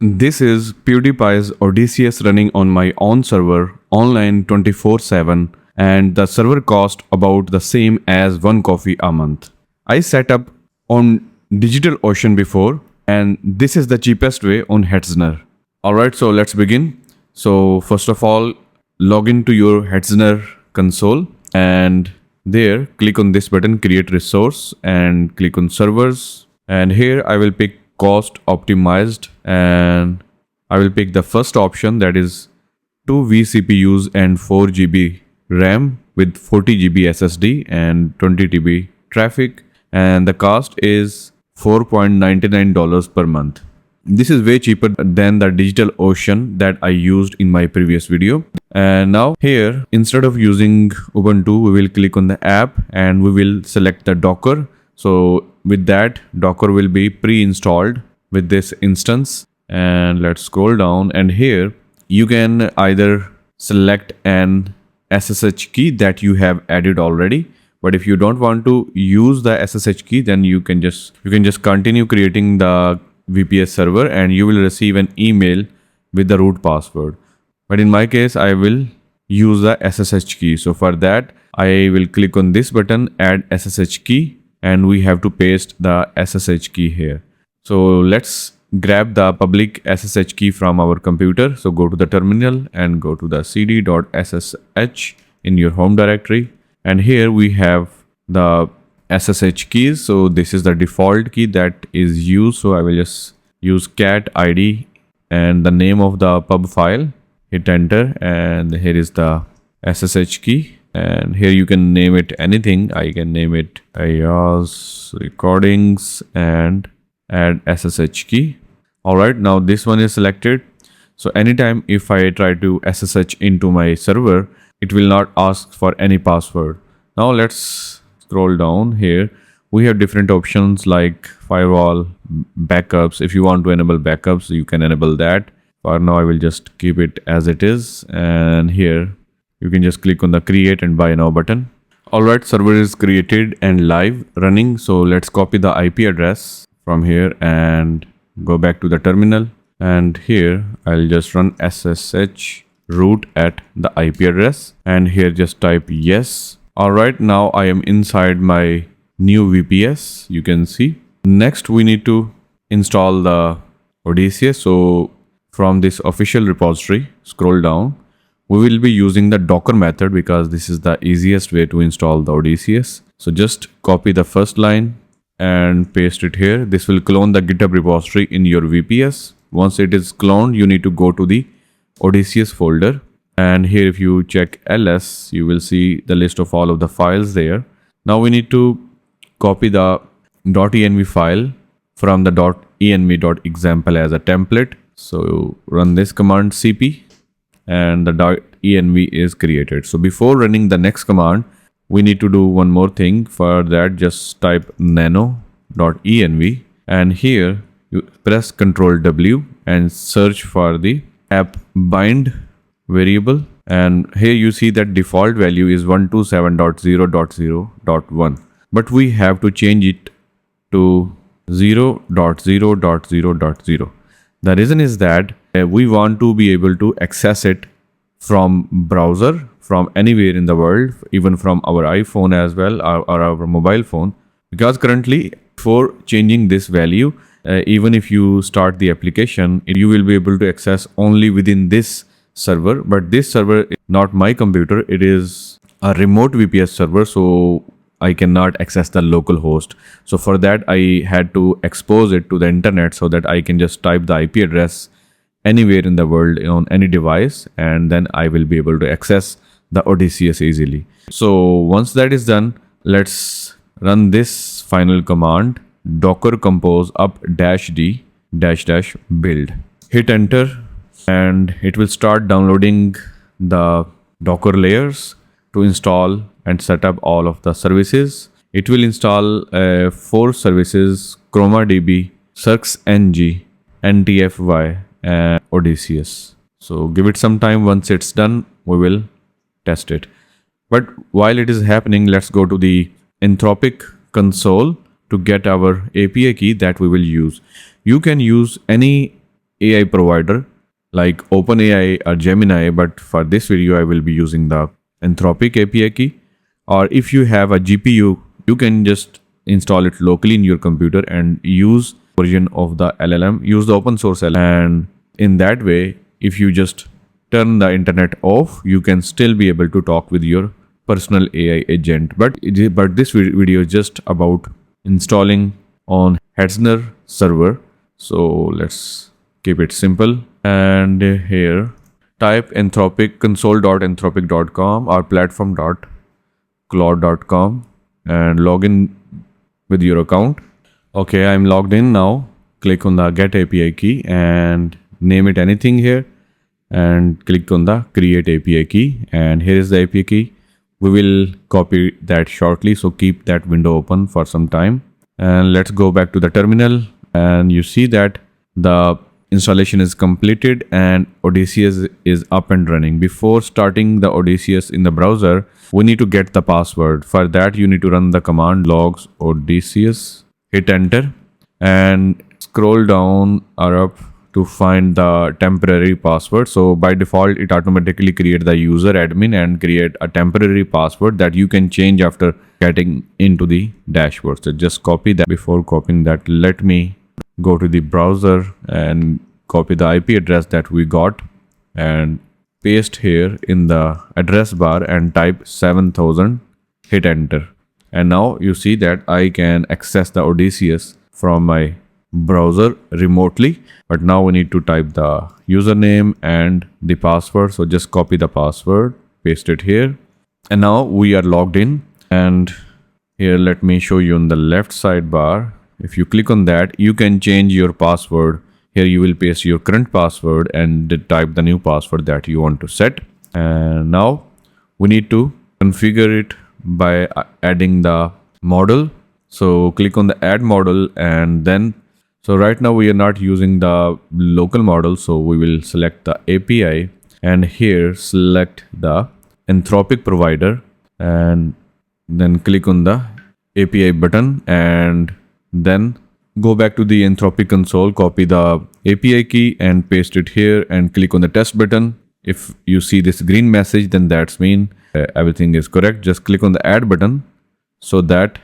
This is PewDiePie's Odysseus running on my own server online 24/7, and the server cost about the same as one coffee a month. I set up on DigitalOcean before, and this is the cheapest way on Hetzner. Alright, so let's begin. So first of all, log into your Hetzner console, and there click on this button, create resource, and click on servers. And here I will pick cost optimized, and I will pick the first option, that is 2 vCPUs and 4 GB RAM with 40 GB SSD and 20 TB traffic, and the cost is $4.99 per month. This is way cheaper than the DigitalOcean that I used in my previous video. And now here, instead of using Ubuntu, we will click on the app and we will select the Docker. So with that, Docker will be pre-installed with this instance. And let's scroll down, and here you can either select an SSH key that you have added already. But if you don't want to use the SSH key, then you can just continue creating the VPS server and you will receive an email with the root password. But in my case, I will use the SSH key. So for that, I will click on this button, add SSH key, and we have to paste the SSH key here. So let's grab the public SSH key from our computer. So go to the terminal and go to the cd.ssh in your home directory. And here we have the SSH keys. So this is the default key that is used. So I will just use cat ID and the name of the pub file. Hit enter, and here is the SSH key. And here you can name it anything. I can name it Ayyaz recordings and add SSH key. Alright, now this one is selected. So anytime if I try to SSH into my server, it will not ask for any password. Now let's scroll down. Here we have different options like firewall, backups. If you want to enable backups, you can enable that. For now, I will just keep it as it is. And here you can just click on the create and buy now button. Alright, server is created and live running. So let's copy the IP address from here and go back to the terminal. And here I'll just run SSH root at the IP address, and here just type yes. Alright, now I am inside my new VPS, you can see. Next we need to install the Odysseus. So from this official repository, scroll down. We will be using the Docker method because this is the easiest way to install the Odysseus. So just copy the first line and paste it here. This will clone the GitHub repository in your VPS. Once it is cloned, you need to go to the Odysseus folder, and here if you check ls, you will see the list of all of the files there. Now we need to copy the .env file from the .env.example as a template. So run this command cp, and the .env is created. So before running the next command, we need to do one more thing. For that, just type nano.env, and here you press Ctrl W and search for the app bind variable, and here you see that default value is 127.0.0.1, but we have to change it to 0.0.0.0. The reason is that we want to be able to access it from browser from anywhere in the world, even from our iPhone as well, or our mobile phone, because currently for changing this value, even if you start the application, you will be able to access only within this server. But this server is not my computer, it is a remote VPS server, so I cannot access the local host. So for that, I had to expose it to the internet so that I can just type the IP address anywhere in the world on any device, and then I will be able to access the Odysseus easily. So once that is done, let's run this final command, docker compose up -d --build. Hit enter, and it will start downloading the Docker layers to install and set up all of the services. It will install 4 services: ChromaDB, CircusNG, NTFY, and Odysseus. So give it some time. Once it's done, we will test it. But while it is happening, let's go to the Anthropic console to get our API key that we will use. You can use any AI provider like OpenAI or Gemini, but for this video I will be using the Anthropic API key. Or if you have a GPU, you can just install it locally in your computer and use version of the LLM, use the open source LLM. And in that way, if you just turn the internet off, you can still be able to talk with your personal AI agent. But this video is just about installing on Hetzner server. So let's keep it simple. And here type Anthropic console.anthropic.com or platform.claude.com and log in with your account. Okay, I'm logged in now. Click on the get API key and name it anything here and click on the create API key, and here is the API key. We will copy that shortly, so keep that window open for some time. And let's go back to the terminal, and you see that the installation is completed and Odysseus is up and running. Before starting the Odysseus in the browser, we need to get the password. For that, you need to run the command logs Odysseus, hit enter, and scroll down or up to find the temporary password. So by default, it automatically creates the user admin and create a temporary password that you can change after getting into the dashboard. So just copy that. Before copying that, let me go to the browser and copy the IP address that we got and paste here in the address bar and type 7000, hit enter. And now you see that I can access the Odysseus from my browser remotely, but now we need to type the username and the password. So just copy the password, paste it here, and now we are logged in. And here, let me show you on the left sidebar. If you click on that, you can change your password. Here you will paste your current password and type the new password that you want to set. And now we need to configure it by adding the model. So click on the add model, and then so right now we are not using the local model, so we will select the API and here select the Anthropic provider and then click on the API button, and then go back to the Anthropic console, copy the API key and paste it here and click on the test button. If you see this green message, then that's mean everything is correct. Just click on the add button so that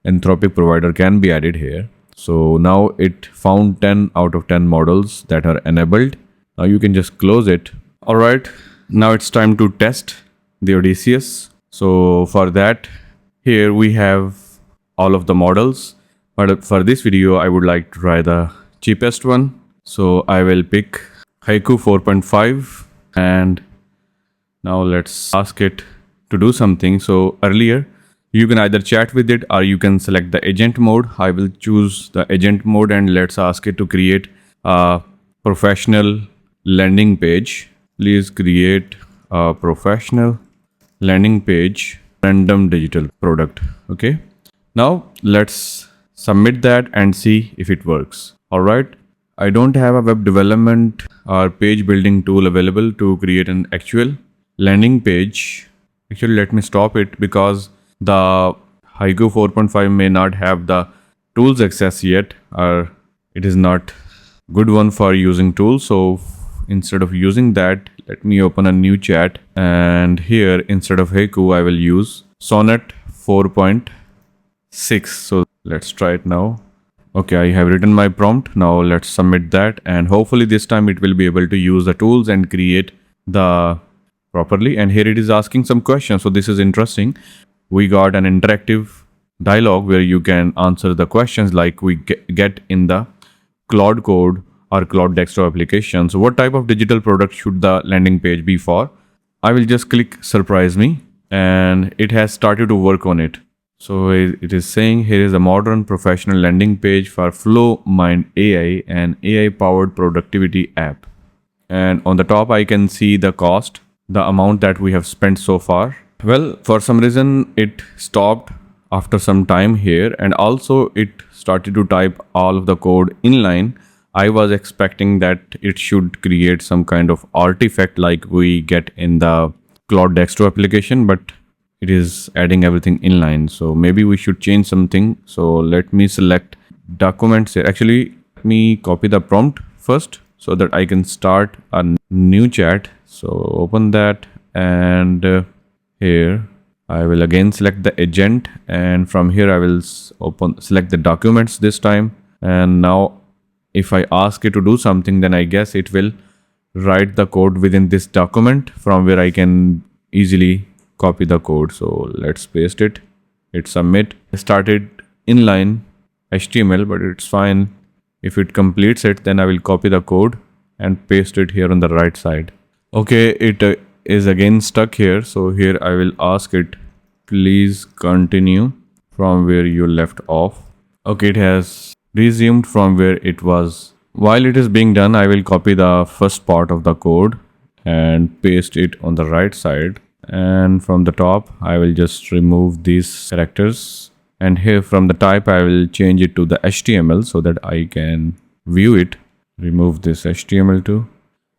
Anthropic provider can be added here. So now it found 10 out of 10 models that are enabled. Now you can just close it. All right, now it's time to test the Odysseus. So for that, here we have all of the models. But for this video, I would like to try the cheapest one. So I will pick Haiku 4.5, and now let's ask it to do something. So earlier, you can either chat with it or you can select the agent mode. I will choose the agent mode, and let's ask it to create a professional landing page. Please create a professional landing page, random digital product. Okay. Now let's submit that and see if it works. All right. I don't have a web development or page building tool available to create an actual landing page. Actually, let me stop it because the Haiku 4.5 may not have the tools access yet, or it is not good one for using tools. So instead of using that, let me open a new chat, and here instead of Haiku, I will use Sonnet 4.6. So let's try it now. Okay, I have written my prompt. Now let's submit that, and hopefully this time it will be able to use the tools and create the properly. And here it is asking some questions. So this is interesting. We got an interactive dialogue where you can answer the questions like we get in the Claude Code or Claude desktop application. So what type of digital product should the landing page be for? I will just click surprise me, and it has started to work on it. So it is saying here is a modern professional landing page for Flow Mind AI, an AI powered productivity app. And on the top, I can see the cost, the amount that we have spent so far. Well, for some reason it stopped after some time here, and also it started to type all of the code inline. I was expecting that it should create some kind of artifact like we get in the Claude desktop application, but it is adding everything inline. So maybe we should change something. So let me select documents here. Actually, let me copy the prompt first. so that I can start a new chat. So open that, and here I will again select the agent, and from here I will select the documents this time. And now if I ask it to do something, then I guess it will write the code within this document from where I can easily copy the code. So let's paste it, hit submit. I started inline HTML, but it's fine. If it completes it, then I will copy the code and paste it here on the right side. Okay, it is again stuck here. So here I will ask it, please continue from where you left off. Okay, it has resumed from where it was. While it is being done, I will copy the first part of the code and paste it on the right side. And from the top, I will just remove these characters. And here from the type, I will change it to the HTML so that I can view it. Remove this HTML too.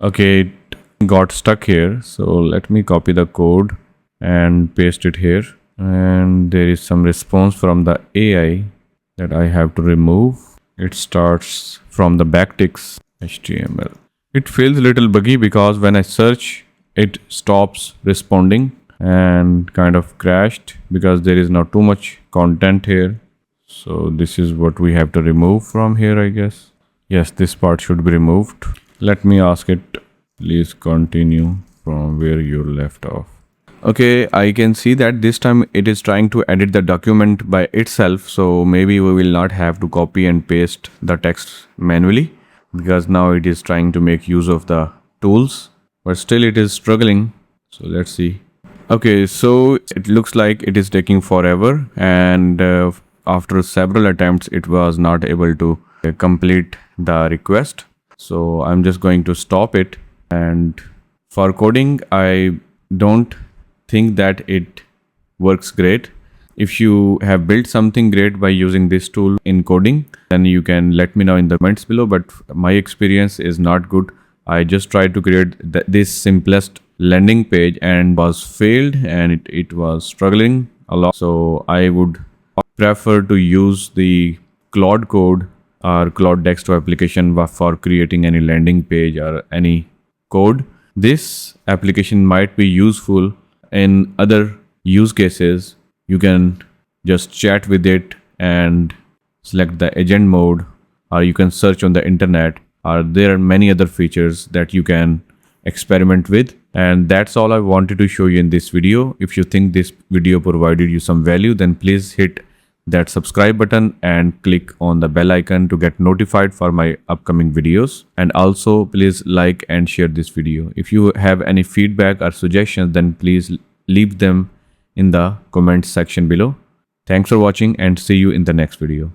Okay, it got stuck here. So let me copy the code and paste it here. And there is some response from the AI that I have to remove. It starts from the backticks HTML. It feels a little buggy because when I search, it stops responding and kind of crashed because there is now too much content here. So this is what we have to remove from here, I guess. Yes, this part should be removed. Let me ask it, please continue from where you left off. Okay, I can see that this time it is trying to edit the document by itself. So maybe we will not have to copy and paste the text manually because now it is trying to make use of the tools, but still it is struggling. So let's see. Okay, so it looks like it is taking forever, and after several attempts, it was not able to complete the request. So I'm just going to stop it. And for coding, I don't think that it works great. If you have built something great by using this tool in coding, then you can let me know in the comments below. But my experience is not good. I just tried to create this simplest landing page and was failed, and it was struggling a lot. So I would prefer to use the Claude Code or Claude desktop application for creating any landing page or any code. This application might be useful in other use cases. You can just chat with it and select the agent mode, or you can search on the internet, or there are many other features that you can experiment with. And that's all I wanted to show you in this video. If you think this video provided you some value, then please hit that subscribe button and click on the bell icon to get notified for my upcoming videos. And also please like and share this video. If you have any feedback or suggestions, then please leave them in the comments section below. Thanks for watching and see you in the next video.